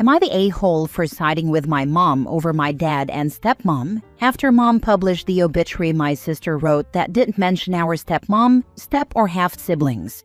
Am I the a-hole for siding with my mom over my dad and stepmom after mom published the obituary my sister wrote that didn't mention our stepmom, step or half siblings?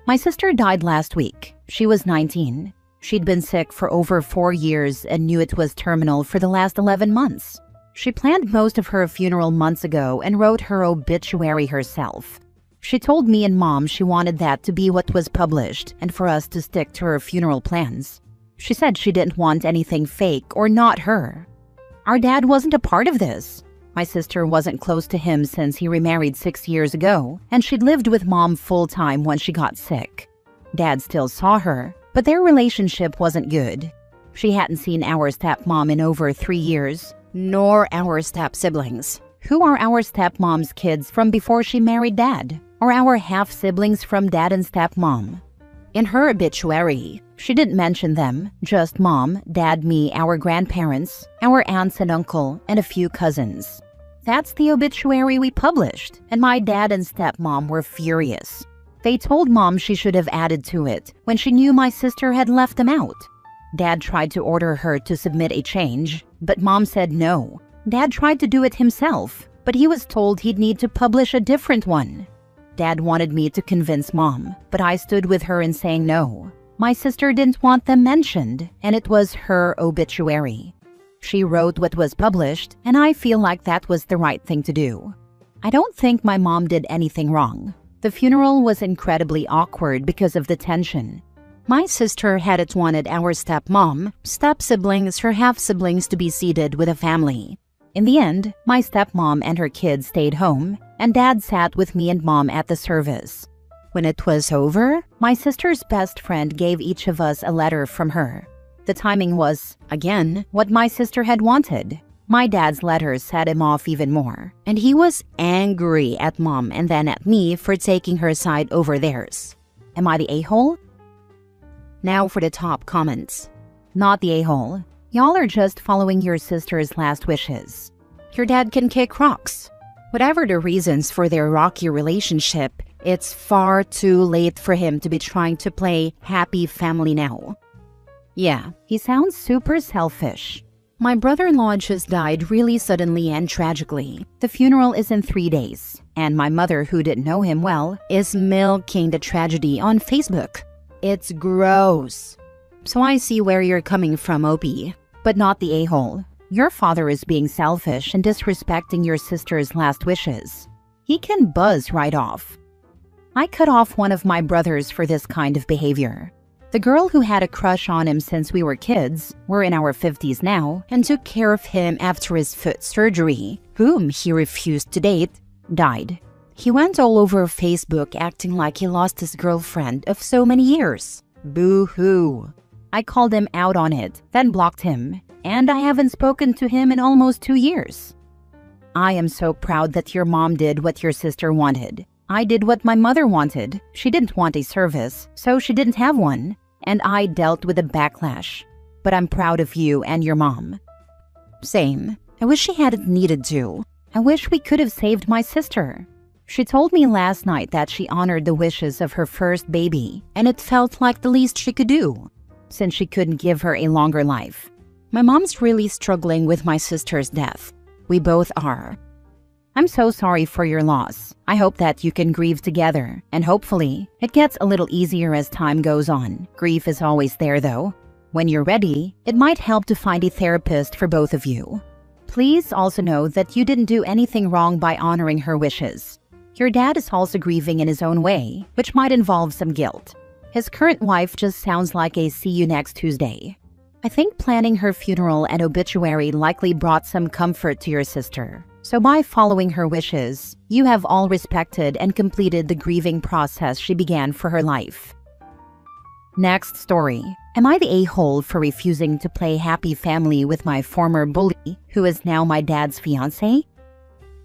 My sister died last week. She was 19. She'd been sick for over 4 years and knew it was terminal for the last 11 months. She planned most of her funeral months ago and wrote her obituary herself. She told me and mom she wanted that to be what was published and for us to stick to her funeral plans. She said she didn't want anything fake or not her. Our dad wasn't a part of this. My sister wasn't close to him since he remarried 6 years ago, and she'd lived with mom full-time when she got sick. Dad still saw her, but their relationship wasn't good. She hadn't seen our stepmom in over 3 years, nor our step-siblings, who are our stepmom's kids from before she married dad, or our half-siblings from dad and stepmom. In her obituary, she didn't mention them, just mom, dad, me, our grandparents, our aunts and uncle, and a few cousins. That's the obituary we published, and my dad and stepmom were furious. They told mom she should have added to it when she knew my sister had left them out. Dad tried to order her to submit a change, but mom said no. Dad tried to do it himself, but he was told he'd need to publish a different one. Dad wanted me to convince mom, but I stood with her in saying no. My sister didn't want them mentioned, and it was her obituary. She wrote what was published, and I feel like that was the right thing to do. I don't think my mom did anything wrong. The funeral was incredibly awkward because of the tension. My sister hadn't wanted our stepmom, step-siblings, her half-siblings to be seated with a family. In the end, my stepmom and her kids stayed home, and dad sat with me and mom at the service. When it was over, my sister's best friend gave each of us a letter from her. The timing was, again, what my sister had wanted. My dad's letter set him off even more, and he was angry at mom and then at me for taking her side over theirs. Am I the a-hole? Now for the top comments. Not the a-hole. Y'all are just following your sister's last wishes. Your dad can kick rocks. Whatever the reasons for their rocky relationship, it's far too late for him to be trying to play happy family now. Yeah, he sounds super selfish. My brother-in-law just died really suddenly and tragically. The funeral is in 3 days, and my mother, who didn't know him well, is milking the tragedy on Facebook. It's gross. So I see where you're coming from, Opie, but not the a-hole. Your father is being selfish and disrespecting your sister's last wishes. He can buzz right off. I cut off one of my brothers for this kind of behavior. The girl who had a crush on him since we were kids, we're in our 50s now, and took care of him after his foot surgery, whom he refused to date, died. He went all over Facebook acting like he lost his girlfriend of so many years. Boo-hoo. I called him out on it, then blocked him, and I haven't spoken to him in almost 2 years. I am so proud that your mom did what your sister wanted. I did what my mother wanted. She didn't want a service, so she didn't have one, and I dealt with the backlash. But I'm proud of you and your mom. Same. I wish she hadn't needed to. I wish we could have saved my sister. She told me last night that she honored the wishes of her first baby, and it felt like the least she could do, since she couldn't give her a longer life. My mom's really struggling with my sister's death. We both are. I'm so sorry for your loss. I hope that you can grieve together, and hopefully, it gets a little easier as time goes on. Grief is always there though. When you're ready, it might help to find a therapist for both of you. Please also know that you didn't do anything wrong by honoring her wishes. Your dad is also grieving in his own way, which might involve some guilt. His current wife just sounds like a see you next Tuesday. I think planning her funeral and obituary likely brought some comfort to your sister. So by following her wishes, you have all respected and completed the grieving process she began for her life. Next story. Am I the a-hole for refusing to play happy family with my former bully, who is now my dad's fiancé?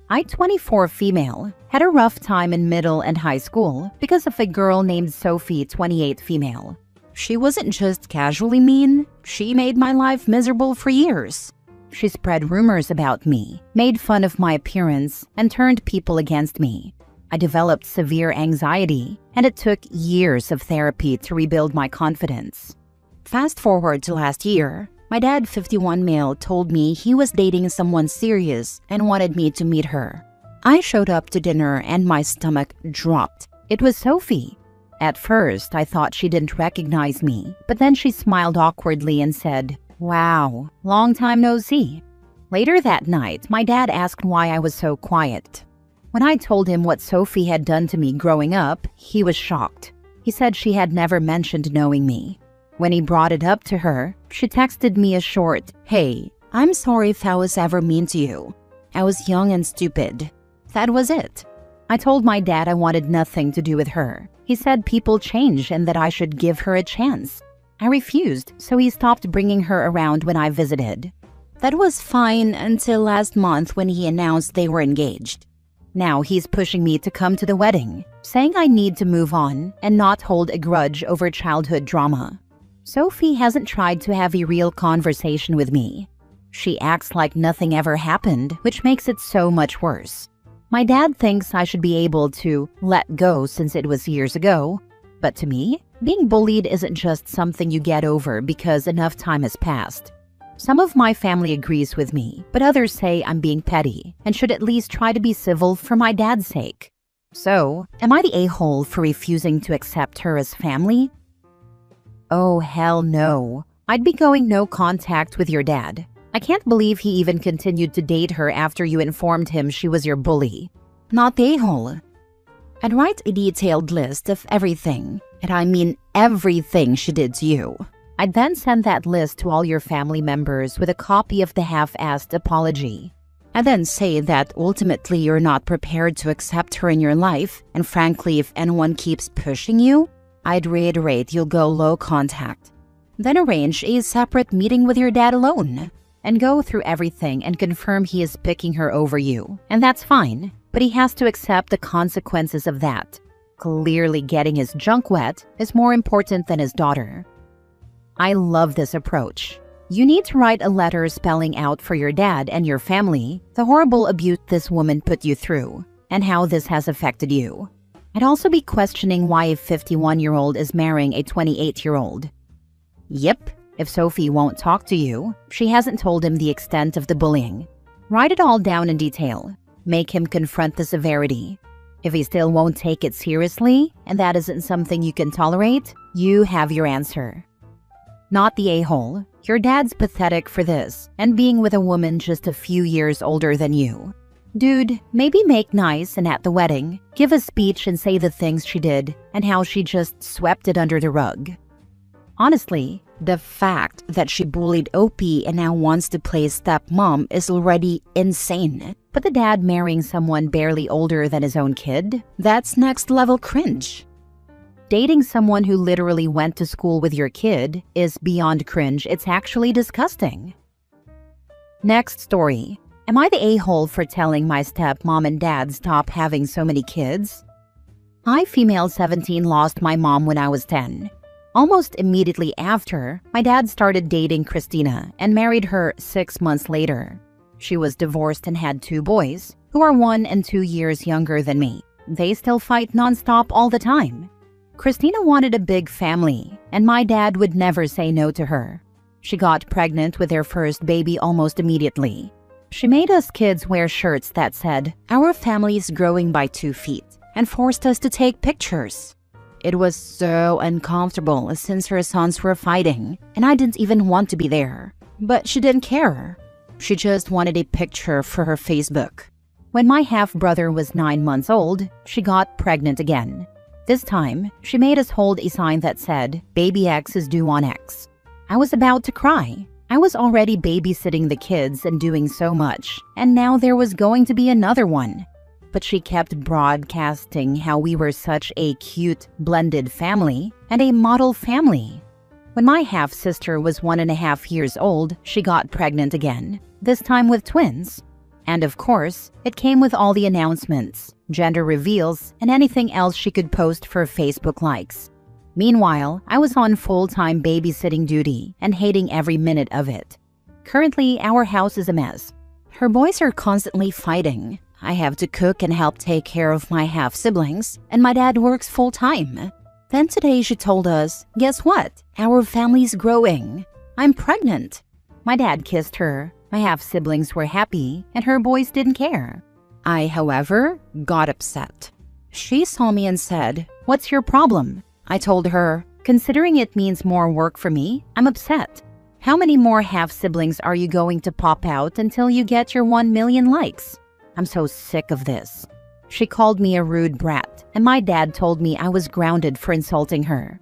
I, 24 female, had a rough time in middle and high school because of a girl named Sophie, 28 female. She wasn't just casually mean, she made my life miserable for years. She spread rumors about me, made fun of my appearance, and turned people against me. I developed severe anxiety, and it took years of therapy to rebuild my confidence. Fast forward to last year, my dad, 51 male, told me he was dating someone serious and wanted me to meet her. I showed up to dinner and my stomach dropped. It was Sophie. At first, I thought she didn't recognize me, but then she smiled awkwardly and said, "Wow, long time no see." Later that night, my dad asked why I was so quiet. When I told him what Sophie had done to me growing up, he was shocked. He said she had never mentioned knowing me. When he brought it up to her, she texted me a short, "Hey, I'm sorry if I was ever mean to you. I was young and stupid." That was it. I told my dad I wanted nothing to do with her. He said people change and that I should give her a chance. I refused, so he stopped bringing her around when I visited. That was fine until last month when he announced they were engaged. Now he's pushing me to come to the wedding, saying I need to move on and not hold a grudge over childhood drama. Sophie hasn't tried to have a real conversation with me. She acts like nothing ever happened, which makes it so much worse. My dad thinks I should be able to let go since it was years ago. But to me, being bullied isn't just something you get over because enough time has passed. Some of my family agrees with me, but others say I'm being petty and should at least try to be civil for my dad's sake. So, am I the a-hole for refusing to accept her as family? Oh, hell no. I'd be going no contact with your dad. I can't believe he even continued to date her after you informed him she was your bully. Not the a-hole. I'd write a detailed list of everything, and I mean everything she did to you. I'd then send that list to all your family members with a copy of the half-assed apology. I'd then say that ultimately you're not prepared to accept her in your life, and frankly, if anyone keeps pushing you, I'd reiterate you'll go low contact. Then arrange a separate meeting with your dad alone, and go through everything and confirm he is picking her over you. And that's fine, but he has to accept the consequences of that. Clearly getting his junk wet is more important than his daughter. I love this approach. You need to write a letter spelling out for your dad and your family the horrible abuse this woman put you through and how this has affected you. I'd also be questioning why a 51-year-old is marrying a 28-year-old. Yep, if Sophie won't talk to you, she hasn't told him the extent of the bullying. Write it all down in detail. Make him confront the severity. If he still won't take it seriously, and that isn't something you can tolerate, you have your answer. Not the a-hole. Your dad's pathetic for this, and being with a woman just a few years older than you. Dude, maybe make nice and at the wedding, give a speech and say the things she did and how she just swept it under the rug. Honestly, the fact that she bullied Opie and now wants to play stepmom is already insane. But the dad marrying someone barely older than his own kid? That's next level cringe. Dating someone who literally went to school with your kid is beyond cringe, it's actually disgusting. Next story. Am I the a-hole for telling my stepmom and dad stop having so many kids? I, female 17, lost my mom when I was 10. Almost immediately after, my dad started dating Christina and married her 6 months later. She was divorced and had 2 boys, who are 1 and 2 years younger than me. They still fight nonstop all the time. Christina wanted a big family, and my dad would never say no to her. She got pregnant with their first baby almost immediately. She made us kids wear shirts that said, "Our family is growing by 2 feet," and forced us to take pictures. It was so uncomfortable since her sons were fighting, and I didn't even want to be there. But she didn't care. She just wanted a picture for her Facebook. When my half-brother was 9 months old, she got pregnant again. This time, she made us hold a sign that said, "Baby X is due on X." I was about to cry. I was already babysitting the kids and doing so much, and now there was going to be another one. But she kept broadcasting how we were such a cute, blended family and a model family. When my half-sister was 1.5 years old, she got pregnant again, this time with twins. And of course, it came with all the announcements, gender reveals, and anything else she could post for Facebook likes. Meanwhile, I was on full-time babysitting duty and hating every minute of it. Currently, our house is a mess. Her boys are constantly fighting. I have to cook and help take care of my half-siblings, and my dad works full-time. Then today she told us, guess what? Our family's growing. I'm pregnant. My dad kissed her. My half-siblings were happy, and her boys didn't care. I, however, got upset. She saw me and said, "What's your problem?" I told her, "Considering it means more work for me, I'm upset. How many more half-siblings are you going to pop out until you get your 1 million likes? I'm so sick of this." She called me a rude brat, and my dad told me I was grounded for insulting her.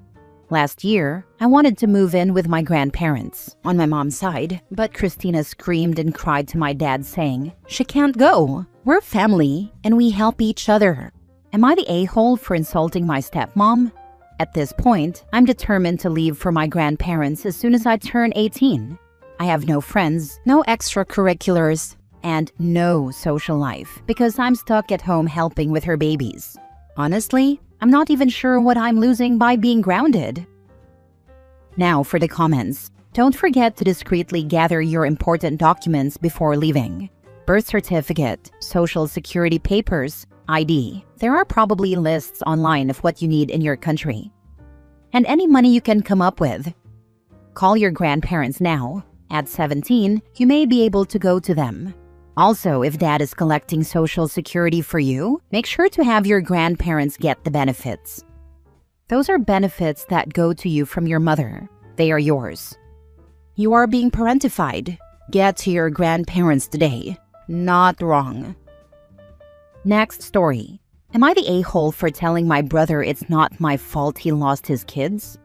Last year, I wanted to move in with my grandparents on my mom's side, but Christina screamed and cried to my dad saying, "She can't go. We're family, and we help each other." Am I the a-hole for insulting my stepmom? At this point, I'm determined to leave for my grandparents as soon as I turn 18. I have no friends, no extracurriculars, and no social life because I'm stuck at home helping with her babies. Honestly, I'm not even sure what I'm losing by being grounded. Now for the comments. Don't forget to discreetly gather your important documents before leaving. Birth certificate, social security papers, ID. There are probably lists online of what you need in your country. And any money you can come up with. Call your grandparents now. At 17, you may be able to go to them. Also, if dad is collecting social security for you, make sure to have your grandparents get the benefits. Those are benefits that go to you from your mother. They are yours. You are being parentified. Get to your grandparents today. Not wrong. Next story. Am I the a-hole for telling my brother it's not my fault he lost his kids?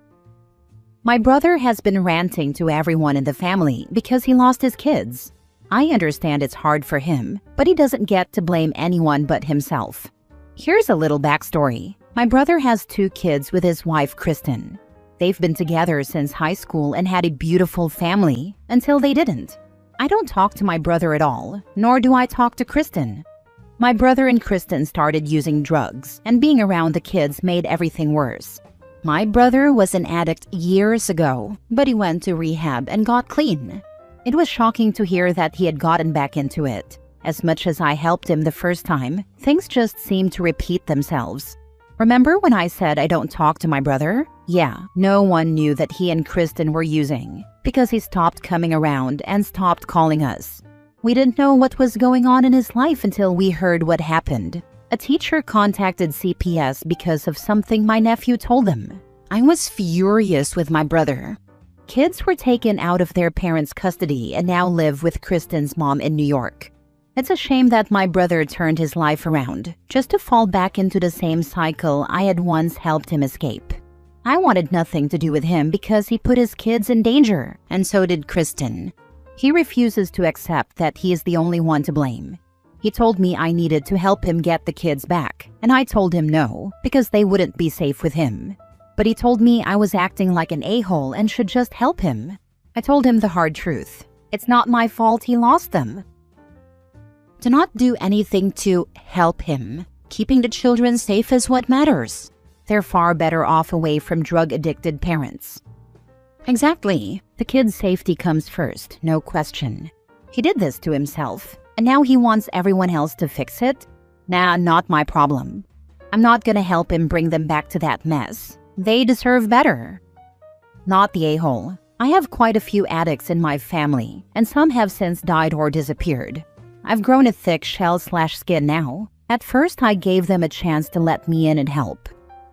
My brother has been ranting to everyone in the family because he lost his kids. I understand it's hard for him, but he doesn't get to blame anyone but himself. Here's a little backstory. My brother has 2 kids with his wife, Kristen. They've been together since high school and had a beautiful family until they didn't. I don't talk to my brother at all, nor do I talk to Kristen. My brother and Kristen started using drugs, and being around the kids made everything worse. My brother was an addict years ago, but he went to rehab and got clean. It was shocking to hear that he had gotten back into it. As much as I helped him the first time, things just seemed to repeat themselves. Remember when I said I don't talk to my brother? Yeah, no one knew that he and Kristen were using because he stopped coming around and stopped calling us. We didn't know what was going on in his life until we heard what happened. A teacher contacted CPS because of something my nephew told them. I was furious with my brother. Kids were taken out of their parents' custody and now live with Kristen's mom in New York. It's a shame that my brother turned his life around, just to fall back into the same cycle I had once helped him escape. I wanted nothing to do with him because he put his kids in danger, and so did Kristen. He refuses to accept that he is the only one to blame. He told me I needed to help him get the kids back, and I told him no, because they wouldn't be safe with him. But he told me I was acting like an a-hole and should just help him. I told him the hard truth. It's not my fault he lost them. Do not do anything to help him. Keeping the children safe is what matters. They're far better off away from drug-addicted parents. Exactly. The kid's safety comes first, no question. He did this to himself, and now he wants everyone else to fix it? Nah, not my problem. I'm not gonna help him bring them back to that mess. They deserve better. Not the a-hole. I have quite a few addicts in my family, and some have since died or disappeared. I've grown a thick shell/skin now. At first, I gave them a chance to let me in and help.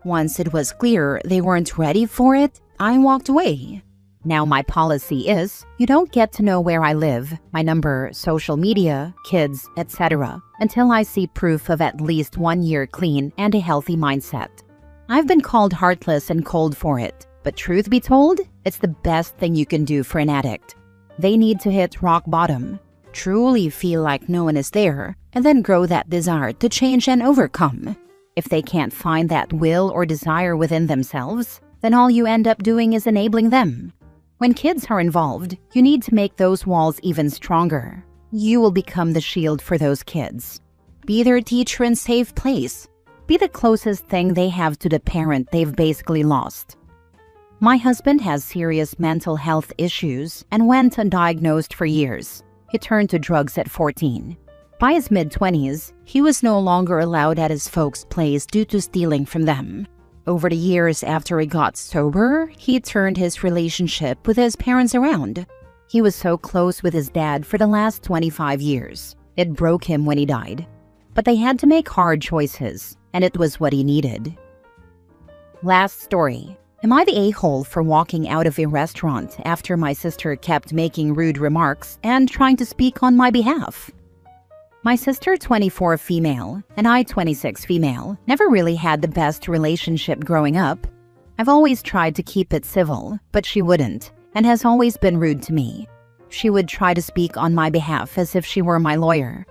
Once it was clear they weren't ready for it, I walked away. Now my policy is, you don't get to know where I live, my number, social media, kids, etc. until I see proof of at least 1 year clean and a healthy mindset. I've been called heartless and cold for it, but truth be told, it's the best thing you can do for an addict. They need to hit rock bottom, truly feel like no one is there, and then grow that desire to change and overcome. If they can't find that will or desire within themselves, then all you end up doing is enabling them. When kids are involved, you need to make those walls even stronger. You will become the shield for those kids. Be their teacher and safe place. Be the closest thing they have to the parent they've basically lost. My husband has serious mental health issues and went undiagnosed for years. He turned to drugs at 14. By his mid-20s, he was no longer allowed at his folks' place due to stealing from them. Over the years after he got sober, he turned his relationship with his parents around. He was so close with his dad for the last 25 years. It broke him when he died. But they had to make hard choices, and it was what he needed. Last story. Am I the a-hole for walking out of a restaurant after my sister kept making rude remarks and trying to speak on my behalf? My sister, 24 female, and I, 26 female, never really had the best relationship growing up. I've always tried to keep it civil, but she wouldn't, and has always been rude to me. She would try to speak on my behalf as if she were my lawyer.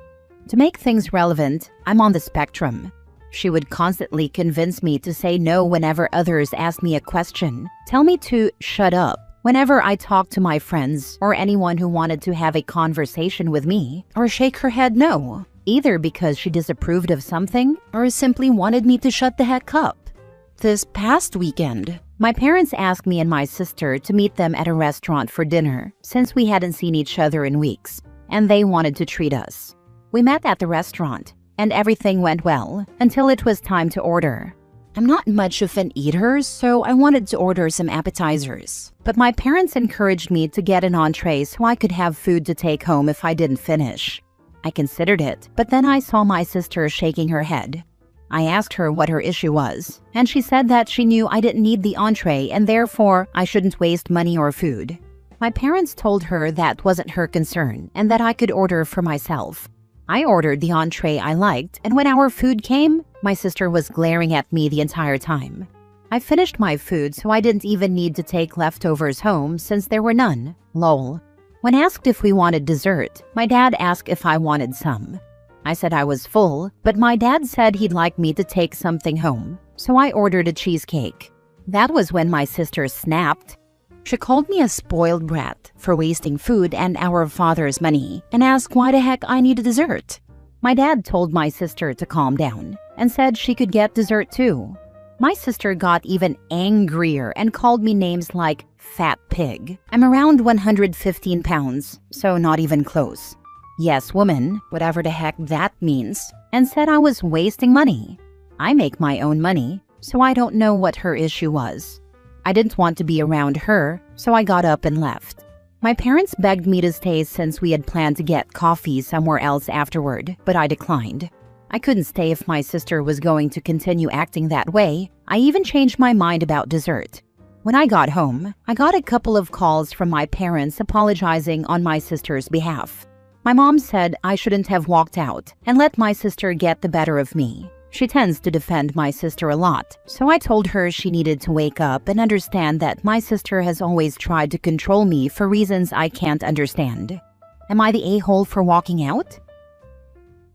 To make things relevant, I'm on the spectrum. She would constantly convince me to say no whenever others asked me a question, tell me to shut up whenever I talked to my friends or anyone who wanted to have a conversation with me, or shake her head no, either because she disapproved of something or simply wanted me to shut the heck up. This past weekend, my parents asked me and my sister to meet them at a restaurant for dinner since we hadn't seen each other in weeks, and they wanted to treat us. We met at the restaurant, and everything went well until it was time to order. I'm not much of an eater, so I wanted to order some appetizers. But my parents encouraged me to get an entree so I could have food to take home if I didn't finish. I considered it, but then I saw my sister shaking her head. I asked her what her issue was, and she said that she knew I didn't need the entree and therefore I shouldn't waste money or food. My parents told her that wasn't her concern and that I could order for myself. I ordered the entree I liked, and when our food came, my sister was glaring at me the entire time. I finished my food, so I didn't even need to take leftovers home since there were none. Lol. When asked if we wanted dessert, my dad asked if I wanted some. I said I was full, but my dad said he'd like me to take something home, so I ordered a cheesecake. That was when my sister snapped. She called me a spoiled brat for wasting food and our father's money and asked why the heck I needed dessert. My dad told my sister to calm down and said she could get dessert too. My sister got even angrier and called me names like fat pig. I'm around 115 pounds, so not even close. Yes, woman, whatever the heck that means, and said I was wasting money. I make my own money, so I don't know what her issue was. I didn't want to be around her, so I got up and left. My parents begged me to stay since we had planned to get coffee somewhere else afterward, but I declined. I couldn't stay if my sister was going to continue acting that way. I even changed my mind about dessert. When I got home, I got a couple of calls from my parents apologizing on my sister's behalf. My mom said I shouldn't have walked out and let my sister get the better of me. She tends to defend my sister a lot, so I told her she needed to wake up and understand that my sister has always tried to control me for reasons I can't understand. Am I the a-hole for walking out?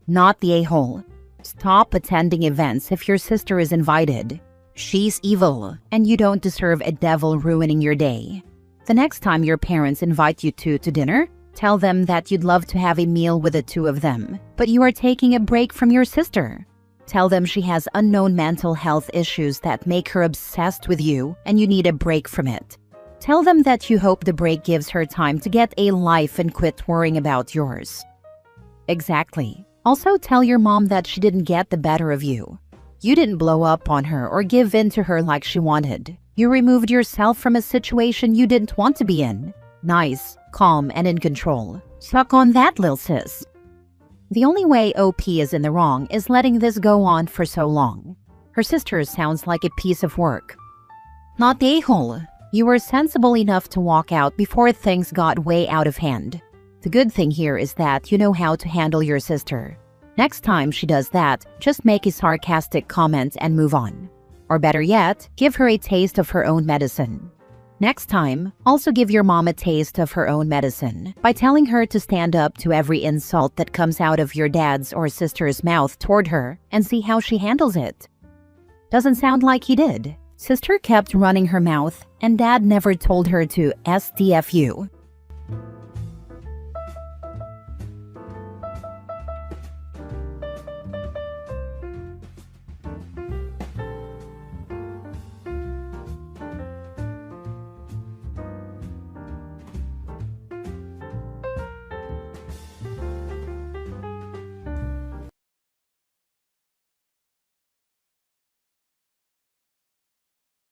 Not the a-hole. Stop attending events if your sister is invited. She's evil, and you don't deserve a devil ruining your day. The next time your parents invite you to dinner, tell them that you'd love to have a meal with the two of them, but you are taking a break from your sister. Tell them she has unknown mental health issues that make her obsessed with you and you need a break from it. Tell them that you hope the break gives her time to get a life and quit worrying about yours. Exactly. Also tell your mom that she didn't get the better of you. You didn't blow up on her or give in to her like she wanted. You removed yourself from a situation you didn't want to be in. Nice, calm, and in control. Suck on that, lil sis. The only way OP is in the wrong is letting this go on for so long. Her sister sounds like a piece of work. Not the a-hole. You were sensible enough to walk out before things got way out of hand. The good thing here is that you know how to handle your sister. Next time she does that, just make a sarcastic comment and move on. Or better yet, give her a taste of her own medicine. Next time, also give your mom a taste of her own medicine by telling her to stand up to every insult that comes out of your dad's or sister's mouth toward her and see how she handles it. Doesn't sound like he did. Sister kept running her mouth and dad never told her to SDFU.